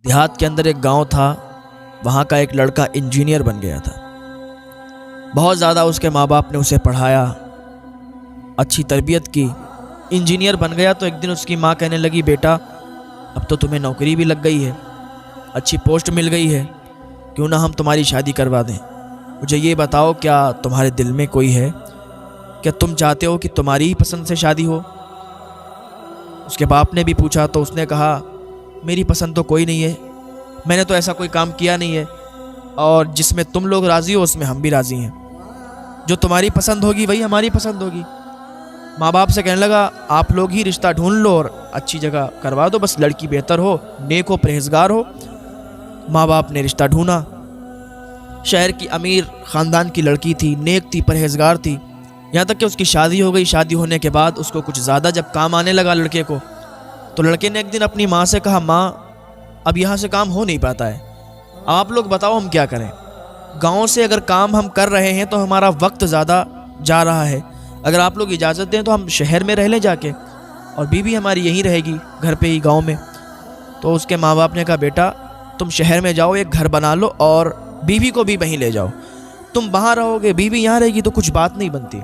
دیہات کے اندر ایک گاؤں تھا، وہاں کا ایک لڑکا انجینئر بن گیا تھا۔ بہت زیادہ اس کے ماں باپ نے اسے پڑھایا، اچھی تربیت کی، انجینئر بن گیا۔ تو ایک دن اس کی ماں کہنے لگی، بیٹا اب تو تمہیں نوکری بھی لگ گئی ہے، اچھی پوسٹ مل گئی ہے، کیوں نہ ہم تمہاری شادی کروا دیں؟ مجھے یہ بتاؤ، کیا تمہارے دل میں کوئی ہے؟ کیا تم چاہتے ہو کہ تمہاری ہی پسند سے شادی ہو؟ اس کے باپ نے بھی پوچھا تو اس نے کہا، میری پسند تو کوئی نہیں ہے، میں نے تو ایسا کوئی کام کیا نہیں ہے، اور جس میں تم لوگ راضی ہو اس میں ہم بھی راضی ہیں، جو تمہاری پسند ہوگی وہی ہماری پسند ہوگی۔ ماں باپ سے کہنے لگا، آپ لوگ ہی رشتہ ڈھونڈ لو اور اچھی جگہ کروا دو، بس لڑکی بہتر ہو، نیک ہو، پرہیزگار ہو۔ ماں باپ نے رشتہ ڈھونڈا، شہر کی امیر خاندان کی لڑکی تھی، نیک تھی، پرہیزگار تھی، یہاں تک کہ اس کی شادی ہو گئی۔ شادی ہونے کے بعد اس کو کچھ زیادہ جب کام آنے لگا لڑکے کو، تو لڑکے نے ایک دن اپنی ماں سے کہا، ماں اب یہاں سے کام ہو نہیں پاتا ہے، آپ لوگ بتاؤ ہم کیا کریں؟ گاؤں سے اگر کام ہم کر رہے ہیں تو ہمارا وقت زیادہ جا رہا ہے، اگر آپ لوگ اجازت دیں تو ہم شہر میں رہ لیں جا کے، اور بیوی ہماری یہیں رہے گی گھر پہ ہی گاؤں میں۔ تو اس کے ماں باپ نے کہا، بیٹا تم شہر میں جاؤ، ایک گھر بنا لو اور بیوی کو بھی وہیں لے جاؤ، تم وہاں رہو گے، بیوی یہاں رہے گی تو کچھ بات نہیں بنتی،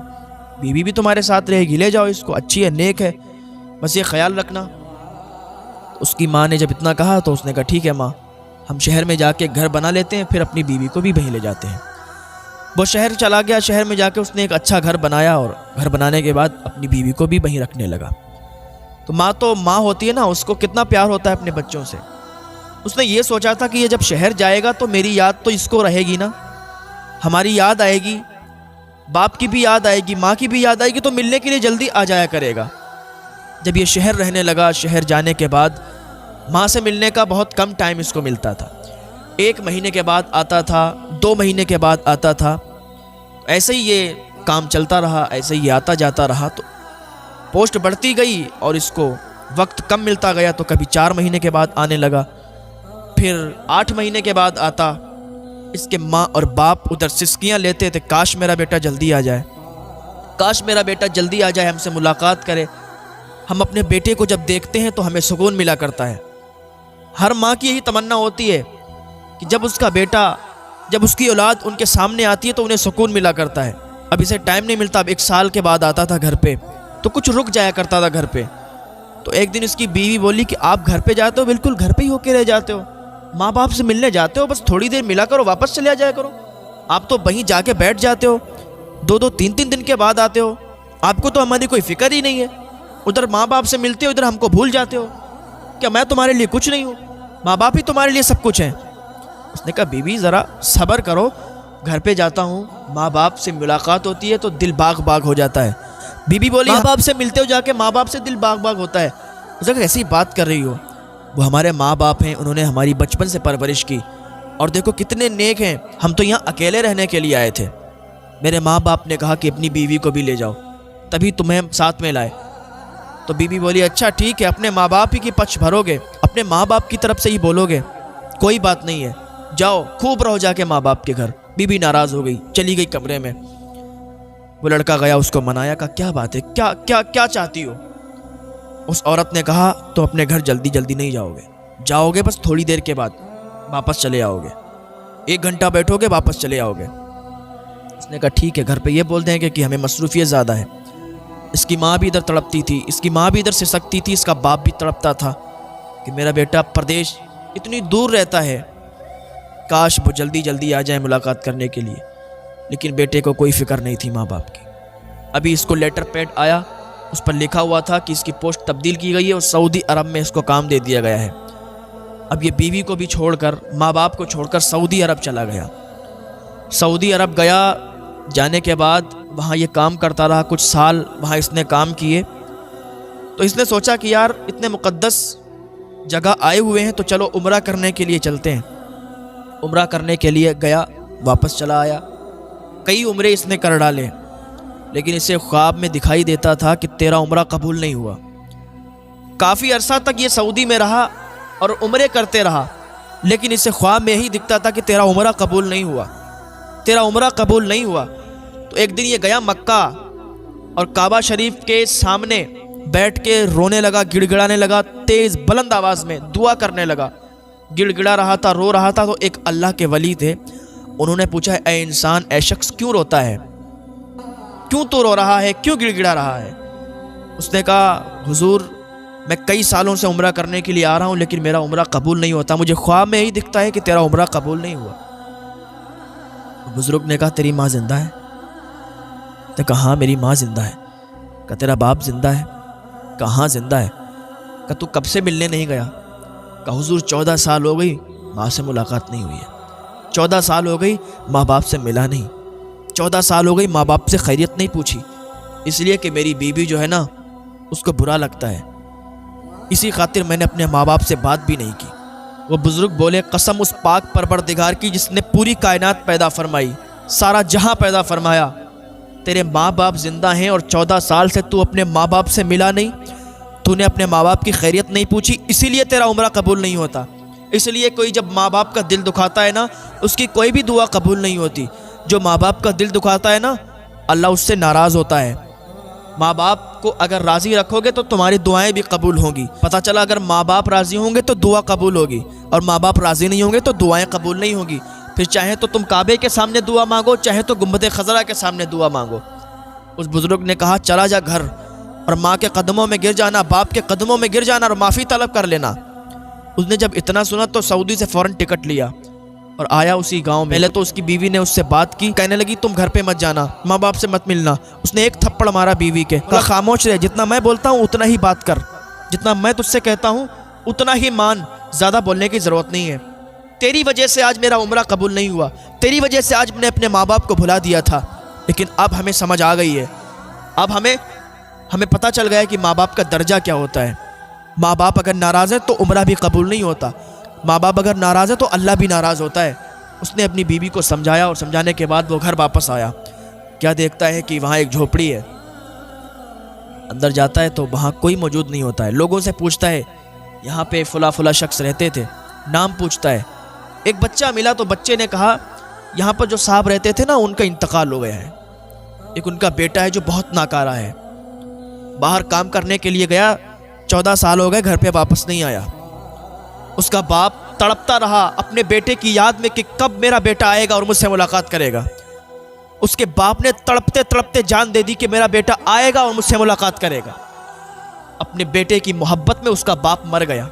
بیوی بھی تمہارے ساتھ رہے گی، لے جاؤ اس کو، اچھی ہے، نیک ہے، بس یہ خیال رکھنا۔ اس کی ماں نے جب اتنا کہا تو اس نے کہا، ٹھیک ہے ماں، ہم شہر میں جا کے گھر بنا لیتے ہیں، پھر اپنی بیوی کو بھی وہیں لے جاتے ہیں۔ وہ شہر چلا گیا، شہر میں جا کے اس نے ایک اچھا گھر بنایا، اور گھر بنانے کے بعد اپنی بیوی کو بھی وہیں رکھنے لگا۔ تو ماں ہوتی ہے نا، اس کو کتنا پیار ہوتا ہے اپنے بچوں سے۔ اس نے یہ سوچا تھا کہ یہ جب شہر جائے گا تو میری یاد تو اس کو رہے گی نا، ہماری یاد آئے گی، باپ کی بھی یاد آئے گی، ماں کی بھی یاد آئے گی، تو ملنے کے لیے جلدی آ جایا کرے گا۔ جب یہ شہر رہنے لگا، شہر جانے کے بعد ماں سے ملنے کا بہت کم ٹائم اس کو ملتا تھا، 1 مہینے کے بعد آتا تھا، 2 مہینے کے بعد آتا تھا، ایسے ہی یہ کام چلتا رہا، ایسے ہی آتا جاتا رہا، تو پوسٹ بڑھتی گئی اور اس کو وقت کم ملتا گیا، تو کبھی 4 مہینے کے بعد آنے لگا، پھر 8 مہینے کے بعد آتا۔ اس کے ماں اور باپ ادھر سسکیاں لیتے تھے، کاش میرا بیٹا جلدی آ جائے، کاش میرا بیٹا جلدی آ جائے، ہم سے ملاقات کرے، ہم اپنے بیٹے کو جب دیکھتے ہیں تو ہمیں سکون ملا کرتا ہے۔ ہر ماں کی یہی تمنا ہوتی ہے کہ جب اس کا بیٹا، جب اس کی اولاد ان کے سامنے آتی ہے تو انہیں سکون ملا کرتا ہے۔ اب اسے ٹائم نہیں ملتا، اب 1 سال کے بعد آتا تھا گھر پہ، تو کچھ رک جایا کرتا تھا گھر پہ۔ تو ایک دن اس کی بیوی بولی کہ آپ گھر پہ جاتے ہو، بالکل گھر پہ ہی ہو کے رہ جاتے ہو، ماں باپ سے ملنے جاتے ہو، بس تھوڑی دیر ملا کرو، واپس چلے جایا کرو، آپ تو وہیں جا کے بیٹھ جاتے ہو، 2-2 3-3 دن کے بعد آتے ہو، آپ کو تو ہماری کوئی فکر ہی نہیں ہے، ادھر ماں باپ سے ملتے ہو، ادھر ہم کو بھول جاتے ہو، کیا میں تمہارے لیے کچھ نہیں ہوں؟ ماں باپ ہی تمہارے لیے سب کچھ ہیں۔ اس نے کہا، بیوی ذرا صبر کرو، گھر پہ جاتا ہوں، ماں باپ سے ملاقات ہوتی ہے تو دل باغ باغ ہو جاتا ہے۔ بیوی بولی، ماں باپ سے ملتے ہو جا کے، ماں باپ سے دل باغ باغ ہوتا ہے۔ اس نے کہا، ایسی بات کر رہی ہو، وہ ہمارے ماں باپ ہیں، انہوں نے ہماری بچپن سے پرورش کی، اور دیکھو کتنے نیک ہیں، ہم تو یہاں اکیلے رہنے کے لیے آئے تھے، میرے ماں باپ نے کہا کہ اپنی بیوی کو بھی لے جاؤ، تبھی تمہیں ساتھ میں لائے۔ تو بیوی بولی، اچھا ٹھیک ہے، اپنے ماں باپ ہی کی پچھ بھرو گے، اپنے ماں باپ کی طرف سے ہی بولو گے، کوئی بات نہیں ہے، جاؤ خوب رہو جا کے ماں باپ کے گھر۔ بیوی ناراض ہو گئی، چلی گئی کمرے میں۔ وہ لڑکا گیا، اس کو منایا، کہا، کیا بات ہے، کیا چاہتی ہو؟ اس عورت نے کہا، تو اپنے گھر جلدی جلدی نہیں جاؤ گے، بس تھوڑی دیر کے بعد واپس چلے آؤ گے، 1 گھنٹہ بیٹھو گے، واپس چلے آؤ گے۔ اس نے کہا، ٹھیک ہے، گھر پہ یہ بول دیں کہ ہمیں مصروفیت زیادہ ہے۔ اس کی ماں بھی ادھر تڑپتی تھی، اس کی ماں بھی ادھر سسکتی تھی، اس کا باپ بھی تڑپتا تھا کہ میرا بیٹا پردیش اتنی دور رہتا ہے، کاش وہ جلدی جلدی آ جائے ملاقات کرنے کے لیے، لیکن بیٹے کو کوئی فکر نہیں تھی ماں باپ کی۔ ابھی اس کو لیٹر پیڈ آیا، اس پر لکھا ہوا تھا کہ اس کی پوسٹ تبدیل کی گئی ہے اور سعودی عرب میں اس کو کام دے دیا گیا ہے۔ اب یہ بیوی کو بھی چھوڑ کر، ماں باپ کو چھوڑ کر سعودی عرب چلا گیا۔ سعودی عرب گیا، جانے کے بعد وہاں یہ کام کرتا رہا، کچھ سال وہاں اس نے کام کیے، تو اس نے سوچا کہ یار اتنے مقدس جگہ آئے ہوئے ہیں تو چلو عمرہ کرنے کے لیے چلتے ہیں۔ عمرہ کرنے کے لیے گیا، واپس چلا آیا، کئی عمرے اس نے کر ڈالے، لیکن اسے خواب میں دکھائی دیتا تھا کہ تیرا عمرہ قبول نہیں ہوا۔ کافی عرصہ تک یہ سعودی میں رہا اور عمرے کرتے رہا، لیکن اسے خواب میں ہی دکھتا تھا کہ تیرا عمرہ قبول نہیں ہوا، تیرا عمرہ قبول نہیں ہوا۔ تو ایک دن یہ گیا مکہ اور کعبہ شریف کے سامنے بیٹھ کے رونے لگا، گڑ گڑانے لگا، تیز بلند آواز میں دعا کرنے لگا گڑ گڑا رہا تھا، رو رہا تھا، تو ایک اللہ کے ولی تھے، انہوں نے پوچھا اے انسان، اے شخص کیوں روتا ہے، کیوں تو رو رہا ہے، کیوں گڑ گڑا رہا ہے؟ اس نے کہا حضور میں کئی سالوں سے عمرہ کرنے کے لیے آ رہا ہوں لیکن میرا عمرہ قبول نہیں ہوتا، مجھے خواب میں ہی دکھتا ہے کہ تیرا عمرہ قبول نہیں ہوا۔ بزرگ نے کہا تیری ماں زندہ ہے؟ نے کہا ہاں میری ماں زندہ ہے۔ کہا تیرا باپ زندہ ہے؟ کہا ہاں زندہ ہے۔ کہا تو کب سے ملنے نہیں گیا؟ کہا حضور 14 سال ہو گئی ماں سے ملاقات نہیں ہوئی ہے، 14 سال ہو گئی ماں باپ سے ملا نہیں، 14 سال ہو گئی ماں باپ سے خیریت نہیں پوچھی، اس لیے کہ میری بیوی جو ہے نا اس کو برا لگتا ہے، اسی خاطر میں نے اپنے ماں باپ سے بات بھی نہیں کی۔ وہ بزرگ بولے قسم اس پاک پروردگار کی جس نے پوری کائنات پیدا فرمائی، سارا جہاں پیدا فرمایا، تیرے ماں باپ زندہ ہیں اور 14 سال سے تو اپنے ماں باپ سے ملا نہیں، تو نے اپنے ماں باپ کی خیریت نہیں پوچھی، اسی لیے تیرا عمرہ قبول نہیں ہوتا۔ اس لیے کوئی جب ماں باپ کا دل دکھاتا ہے نا اس کی کوئی بھی دعا قبول نہیں ہوتی۔ جو ماں باپ کا دل دکھاتا ہے نا اللہ اس سے ناراض ہوتا ہے۔ ماں باپ کو اگر راضی رکھو گے تو تمہاری دعائیں بھی قبول ہوں گی۔ پتہ چلا اگر ماں باپ راضی ہوں گے تو دعا قبول ہوگی، اور ماں باپ راضی نہیں ہوں گے تو دعائیں قبول نہیں ہوں گی۔ پھر چاہے تو تم کعبے کے سامنے دعا مانگو، چاہے تو گنبد خضرا کے سامنے دعا مانگو۔ اس بزرگ نے کہا چلا جا گھر اور ماں کے قدموں میں گر جانا، باپ کے قدموں میں گر جانا اور معافی طلب کر لینا۔ اس نے جب اتنا سنا تو سعودی سے فوراً ٹکٹ لیا اور آیا اسی گاؤں میں۔ پہلے تو اس کی بیوی نے اس سے بات کی، کہنے لگی تم گھر پہ مت جانا، ماں باپ سے مت ملنا۔ اس نے ایک تھپڑ مارا بیوی کے، کہا خاموش رہ، جتنا میں بولتا ہوں اتنا ہی بات کر، جتنا میں تجھ سے کہتا ہوں اتنا ہی مان، زیادہ بولنے کی ضرورت نہیں ہے۔ تیری وجہ سے آج میرا عمرہ قبول نہیں ہوا، تیری وجہ سے آج میں نے اپنے ماں باپ کو بھلا دیا تھا، لیکن اب ہمیں سمجھ آ گئی ہے، اب ہمیں پتہ چل گیا ہے کہ ماں باپ کا درجہ کیا ہوتا ہے۔ ماں باپ اگر ناراض ہے تو عمرہ بھی قبول نہیں ہوتا، ماں باپ اگر ناراض ہے تو اللہ بھی ناراض ہوتا ہے۔ اس نے اپنی بیوی کو سمجھایا اور سمجھانے کے بعد وہ گھر واپس آیا۔ کیا دیکھتا ہے کہ وہاں ایک جھوپڑی ہے، اندر جاتا ہے تو وہاں کوئی موجود نہیں ہوتا ہے۔ لوگوں سے پوچھتا ہے یہاں پہ فلاں فلاں شخص رہتے تھے، نام پوچھتا ہے۔ ایک بچہ ملا تو بچے نے کہا یہاں پر جو صاحب رہتے تھے نا ان کا انتقال ہو گیا ہے، ایک ان کا بیٹا ہے جو بہت ناکارہ ہے، باہر کام کرنے کے لیے گیا، 14 سال ہو گئے گھر پہ واپس نہیں آیا۔ اس کا باپ تڑپتا رہا اپنے بیٹے کی یاد میں کہ کب میرا بیٹا آئے گا اور مجھ سے ملاقات کرے گا۔ اس کے باپ نے تڑپتے تڑپتے جان دے دی کہ میرا بیٹا آئے گا اور مجھ سے ملاقات کرے گا۔ اپنے بیٹے کی محبت میں اس کا باپ مر گیا۔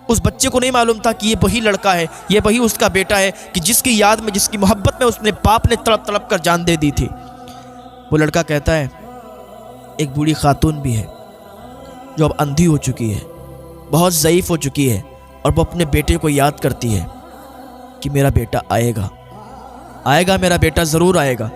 اس بچے کو نہیں معلوم تھا کہ یہ وہی لڑکا ہے، یہ وہی اس کا بیٹا ہے کہ جس کی یاد میں، جس کی محبت میں اس نے باپ نے تڑپ تڑپ کر جان دے دی تھی۔ وہ لڑکا کہتا ہے ایک بوڑھی خاتون بھی ہے جو اب اندھی ہو چکی ہے، بہت ضعیف ہو چکی ہے، اور وہ اپنے بیٹے کو یاد کرتی ہے کہ میرا بیٹا آئے گا، آئے گا، میرا بیٹا ضرور آئے گا۔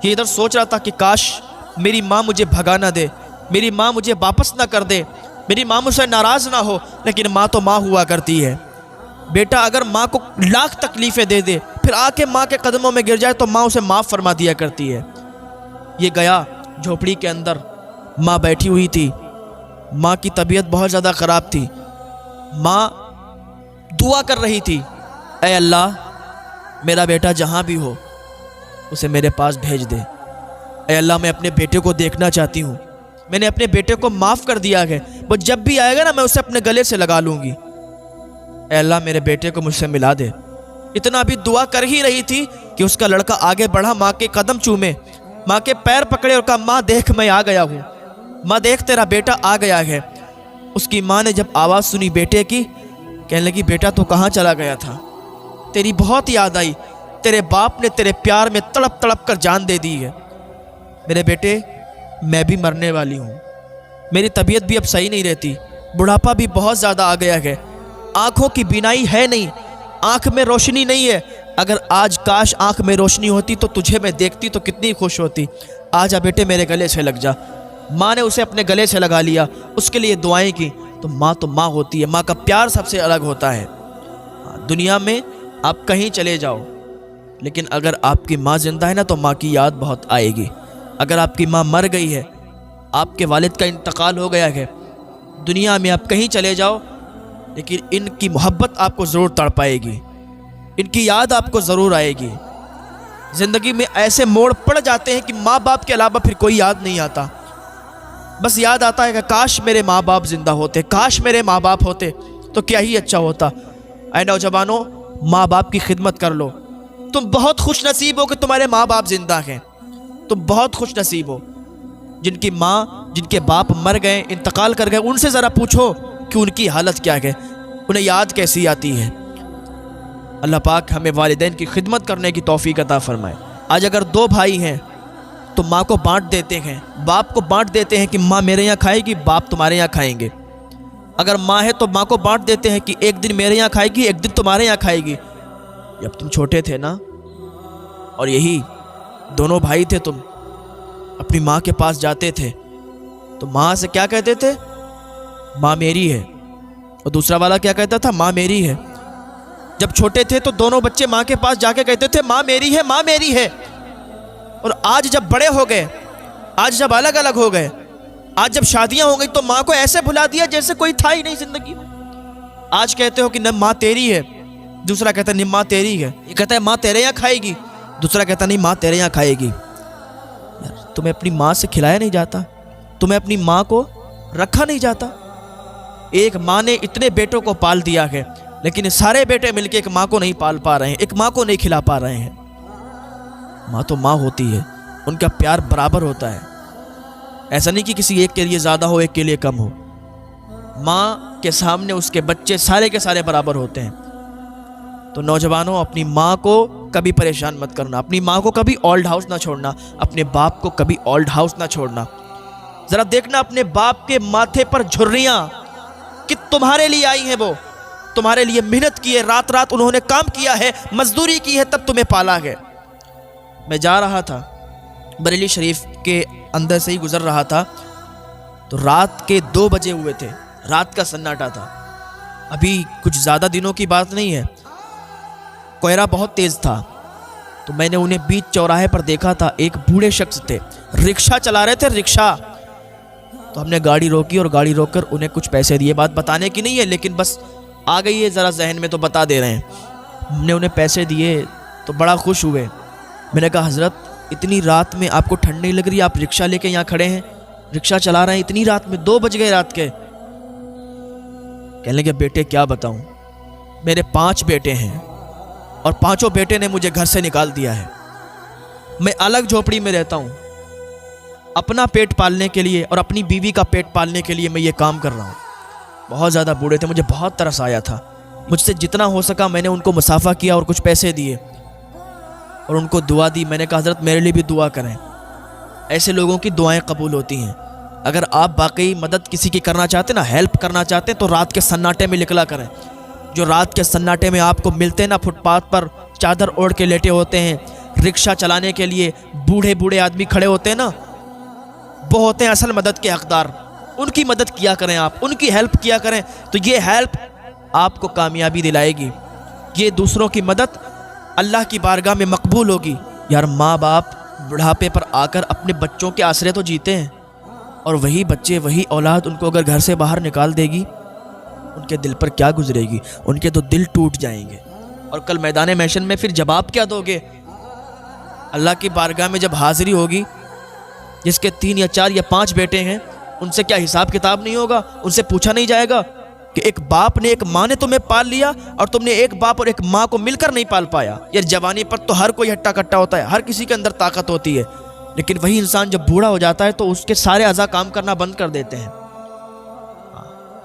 یہ ادھر سوچ رہا تھا کہ کاش میری ماں مجھے بھگا نہ دے، میری ماں مجھے واپس نہ کر دے، میری ماں مجھ سے ناراض نہ ہو، لیکن ماں تو ماں ہوا کرتی ہے۔ بیٹا اگر ماں کو لاکھ تکلیفیں دے دے پھر آ کے ماں کے قدموں میں گر جائے تو ماں اسے معاف فرما دیا کرتی ہے۔ یہ گیا جھوپڑی کے اندر، ماں بیٹھی ہوئی تھی، ماں کی طبیعت بہت زیادہ خراب تھی، ماں دعا کر رہی تھی اے اللہ میرا بیٹا جہاں بھی ہو اسے میرے پاس بھیج دے، اے اللہ میں اپنے بیٹے کو دیکھنا چاہتی ہوں، میں نے اپنے بیٹے کو معاف کر دیا ہے، وہ جب بھی آئے گا نا میں اسے اپنے گلے سے لگا لوں گی، اے اللہ میرے بیٹے کو مجھ سے ملا دے۔ اتنا بھی دعا کر ہی رہی تھی کہ اس کا لڑکا آگے بڑھا، ماں کے قدم چومے، ماں کے پیر پکڑے اور کہا ماں دیکھ میں آ گیا ہوں، ماں دیکھ تیرا بیٹا آ گیا ہے۔ اس کی ماں نے جب آواز سنی بیٹے کی، کہنے لگی بیٹا تو کہاں چلا گیا تھا، تیری بہت یاد آئی، تیرے باپ نے تیرے پیار میں تڑپ تڑپ کر جان دے دی ہے۔ میرے بیٹے میں بھی مرنے والی ہوں، میری طبیعت بھی اب صحیح نہیں رہتی، بڑھاپا بھی بہت زیادہ آ گیا ہے، آنکھوں کی بینائی ہے نہیں، آنکھ میں روشنی نہیں ہے، اگر آج کاش آنکھ میں روشنی ہوتی تو تجھے میں دیکھتی تو کتنی خوش ہوتی، آجا بیٹے میرے گلے سے لگ جا۔ ماں نے اسے اپنے گلے سے لگا لیا، اس کے لیے دعائیں کی، تو ماں ہوتی ہے، ماں کا پیار سب سے الگ ہوتا ہے۔ دنیا میں آپ کہیں چلے جاؤ لیکن اگر آپ کی ماں زندہ ہے نا تو ماں کی یاد بہت آئے گی۔ اگر آپ کی ماں مر گئی ہے، آپ کے والد کا انتقال ہو گیا ہے، دنیا میں آپ کہیں چلے جاؤ لیکن ان کی محبت آپ کو ضرور تڑپائے گی، ان کی یاد آپ کو ضرور آئے گی۔ زندگی میں ایسے موڑ پڑ جاتے ہیں کہ ماں باپ کے علاوہ پھر کوئی یاد نہیں آتا، بس یاد آتا ہے کہ کاش میرے ماں باپ زندہ ہوتے، کاش میرے ماں باپ ہوتے تو کیا ہی اچھا ہوتا۔ اے نوجوانوں، ماں باپ کی خدمت کر لو۔ تم بہت خوش نصیب ہو کہ تمہارے ماں باپ زندہ ہیں، تم بہت خوش نصیب ہو۔ جن کی ماں، جن کے باپ مر گئے، انتقال کر گئے، ان سے ذرا پوچھو کہ ان کی حالت کیا ہے، انہیں یاد کیسی آتی ہے۔ اللہ پاک ہمیں والدین کی خدمت کرنے کی توفیق عطا فرمائے۔ آج اگر دو بھائی ہیں تو ماں کو بانٹ دیتے ہیں، باپ کو بانٹ دیتے ہیں کہ ماں میرے یہاں کھائے گی، باپ تمہارے یہاں کھائیں گے۔ اگر ماں ہے تو ماں کو بانٹ دیتے ہیں کہ ایک دن میرے یہاں کھائے گی، ایک دن تمہارے یہاں کھائے گی۔ جب تم چھوٹے تھے نا، اور یہی دونوں بھائی تھے، تم اپنی ماں کے پاس جاتے تھے تو ماں سے کیا کہتے تھے؟ ماں میری ہے۔ اور دوسرا والا کیا کہتا تھا؟ ماں میری ہے۔ جب چھوٹے تھے تو دونوں بچے ماں کے پاس جا کے کہتے تھے ماں میری ہے، ماں میری ہے۔ اور آج جب بڑے ہو گئے، آج جب الگ الگ ہو گئے، آج جب شادیاں ہو گئی تو ماں کو ایسے بھلا دیا جیسے کوئی تھا ہی نہیں زندگی میں۔ آج کہتے ہو کہ نہ ماں تیری ہے، دوسرا کہتا ہے نہیں ماں تیری ہے۔ یہ کہتا ہے ماں تیرے یہاں کھائے گی، دوسرا کہتا نہیں ماں تیرے یہاں کھائے گی۔ یار تمہیں اپنی ماں سے کھلایا نہیں جاتا، تمہیں اپنی ماں کو رکھا نہیں جاتا۔ ایک ماں نے اتنے بیٹوں کو پال دیا ہے، لیکن سارے بیٹے مل کے ایک ماں کو نہیں پال پا رہے ہیں، ایک ماں کو نہیں کھلا پا رہے ہیں۔ ماں تو ماں ہوتی ہے، ان کا پیار برابر ہوتا ہے، ایسا نہیں کہ کسی ایک کے لیے زیادہ ہو، ایک کے لیے کم ہو۔ ماں کے سامنے اس کے بچے سارے کے سارے برابر ہوتے ہیں۔ تو نوجوانوں، اپنی ماں کو کبھی پریشان مت کرنا، اپنی ماں کو کبھی اولڈ ہاؤس نہ چھوڑنا، اپنے باپ کو کبھی اولڈ ہاؤس نہ چھوڑنا۔ ذرا دیکھنا اپنے باپ کے ماتھے پر جھریاں کہ تمہارے لیے آئی ہیں، وہ تمہارے لیے محنت کی ہے، رات رات انہوں نے کام کیا ہے، مزدوری کی ہے، تب تمہیں پالا ہے۔ میں جا رہا تھا بریلی شریف کے اندر سے ہی گزر رہا تھا تو رات کے 2 بجے ہوئے تھے، رات کا سناٹا تھا، ابھی کچھ زیادہ دنوں کی بات نہیں ہے، کوہرا بہت تیز تھا۔ تو میں نے انہیں بیچ چوراہے پر دیکھا تھا، ایک بوڑھے شخص تھے، رکشہ چلا رہے تھے، رکشہ۔ تو ہم نے گاڑی روکی اور گاڑی روک کر انہیں کچھ پیسے دیے، بات بتانے کی نہیں ہے لیکن بس آ گئی ہے ذرا ذہن میں تو بتا دے رہے ہیں۔ ہم نے انہیں پیسے دیے تو بڑا خوش ہوئے۔ میں نے کہا حضرت اتنی رات میں آپ کو ٹھنڈ نہیں لگ رہی؟ آپ رکشہ لے کے یہاں کھڑے ہیں، رکشہ چلا رہے ہیں اتنی رات میں، 2 بج گئے رات کے۔ کہنے لگے بیٹے کیا بتاؤں، میرے 5 بیٹے ہیں اور 5 بیٹے نے مجھے گھر سے نکال دیا ہے، میں الگ جھوپڑی میں رہتا ہوں، اپنا پیٹ پالنے کے لیے اور اپنی بیوی کا پیٹ پالنے کے لیے میں یہ کام کر رہا ہوں۔ بہت زیادہ بوڑھے تھے، مجھے بہت ترس آیا تھا، مجھ سے جتنا ہو سکا میں نے ان کو مسافہ کیا اور کچھ پیسے دیے اور ان کو دعا دی۔ میں نے کہا حضرت میرے لیے بھی دعا کریں، ایسے لوگوں کی دعائیں قبول ہوتی ہیں۔ اگر آپ واقعی مدد کسی کی کرنا چاہتے ہیں نا، ہیلپ کرنا چاہتے ہیں تو رات کے سناٹے میں نکلا کریں۔ جو رات کے سناٹے میں آپ کو ملتے ہیں نا، فٹ پاتھ پر چادر اوڑھ کے لیٹے ہوتے ہیں، رکشہ چلانے کے لیے بوڑھے بوڑھے آدمی کھڑے ہوتے ہیں نا، وہ ہوتے ہیں اصل مدد کے حقدار۔ ان کی مدد کیا کریں، آپ ان کی ہیلپ کیا کریں، تو یہ ہیلپ آپ کو کامیابی دلائے گی، یہ دوسروں کی مدد اللہ کی بارگاہ میں مقبول ہوگی۔ یار ماں باپ بڑھاپے پر آ کر اپنے بچوں کے آسرے تو جیتے ہیں، اور وہی بچے، وہی اولاد ان کو اگر گھر سے باہر نکال دے گی، ان کے دل پر کیا گزرے گی؟ ان کے تو دل ٹوٹ جائیں گے، اور کل میدان محشر میں پھر جواب کیا دو گے؟ اللہ کی بارگاہ میں جب حاضری ہوگی، جس کے 3 یا 4 یا 5 بیٹے ہیں، ان سے کیا حساب کتاب نہیں ہوگا؟ ان سے پوچھا نہیں جائے گا کہ ایک باپ نے، ایک ماں نے تمہیں پال لیا اور تم نے ایک باپ اور ایک ماں کو مل کر نہیں پال پایا؟ یار جوانی پر تو ہر کوئی ہٹا کٹا ہوتا ہے، ہر کسی کے اندر طاقت ہوتی ہے، لیکن وہی انسان جب بوڑھا ہو جاتا ہے تو اس کے سارے اعضاء کام کرنا بند کر دیتے ہیں،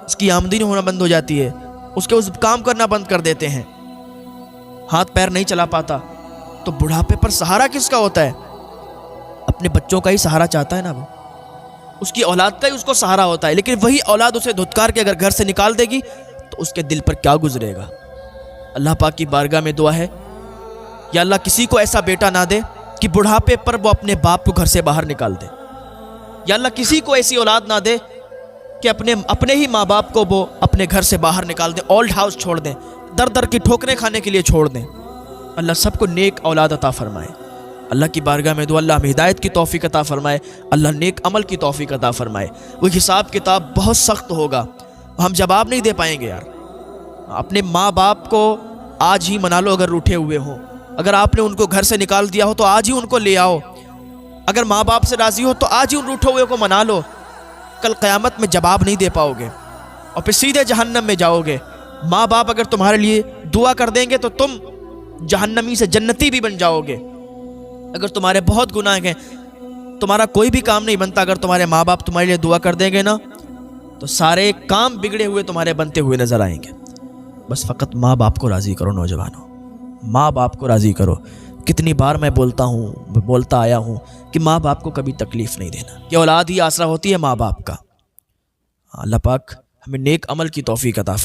اس کی آمدنی ہونا بند ہو جاتی ہے، اس کے کام کرنا بند کر دیتے ہیں، ہاتھ پیر نہیں چلا پاتا۔ تو بڑھاپے پر سہارا کس کا ہوتا ہے؟ اپنے بچوں کا ہی سہارا چاہتا ہے نا، وہ اس کی اولاد کا ہی اس کو سہارا ہوتا ہے، لیکن وہی اولاد اسے دھتکار کے اگر گھر سے نکال دے گی تو اس کے دل پر کیا گزرے گا؟ اللہ پاک کی بارگاہ میں دعا ہے، یا اللہ کسی کو ایسا بیٹا نہ دے کہ بڑھاپے پر وہ اپنے باپ کو گھر سے باہر نکال دے، یا اللہ کسی کو ایسی اولاد نہ دے کہ اپنے ہی ماں باپ کو وہ اپنے گھر سے باہر نکال دیں، اولڈ ہاؤس چھوڑ دیں، در در کی ٹھوکریں کھانے کے لیے چھوڑ دیں۔ اللہ سب کو نیک اولاد عطا فرمائے۔ اللہ کی بارگاہ میں دعا اللہ ہمیں ہدایت کی توفیق عطا فرمائے، اللہ نیک عمل کی توفیق عطا فرمائے۔ وہ حساب کتاب بہت سخت ہوگا، ہم جواب نہیں دے پائیں گے یار۔ اپنے ماں باپ کو آج ہی منا لو، اگر روٹھے ہوئے ہوں، اگر آپ نے ان کو گھر سے نکال دیا ہو تو آج ہی ان کو لے آؤ، اگر ماں باپ سے راضی ہو تو آج ہی ان روٹھے ہوئے کو منا لو۔ کل قیامت میں جواب نہیں دے پاؤ گے اور پھر سیدھے جہنم میں جاؤ گے۔ ماں باپ اگر تمہارے لیے دعا کر دیں گے تو تم جہنمی سے جنتی بھی بن جاؤ گے. اگر تمہارے بہت گناہ ہیں، تمہارا کوئی بھی کام نہیں بنتا، اگر تمہارے ماں باپ تمہارے لیے دعا کر دیں گے نا تو سارے کام بگڑے ہوئے تمہارے بنتے ہوئے نظر آئیں گے. بس فقط ماں باپ کو راضی کرو نوجوانوں، ماں باپ کو راضی کرو. کتنی بار میں بولتا آیا ہوں کہ ماں باپ کو کبھی تکلیف نہیں دینا، کہ اولاد ہی آسرا ہوتی ہے ماں باپ کا. اللہ پاک ہمیں نیک عمل کی توفیق عطا فرمائے.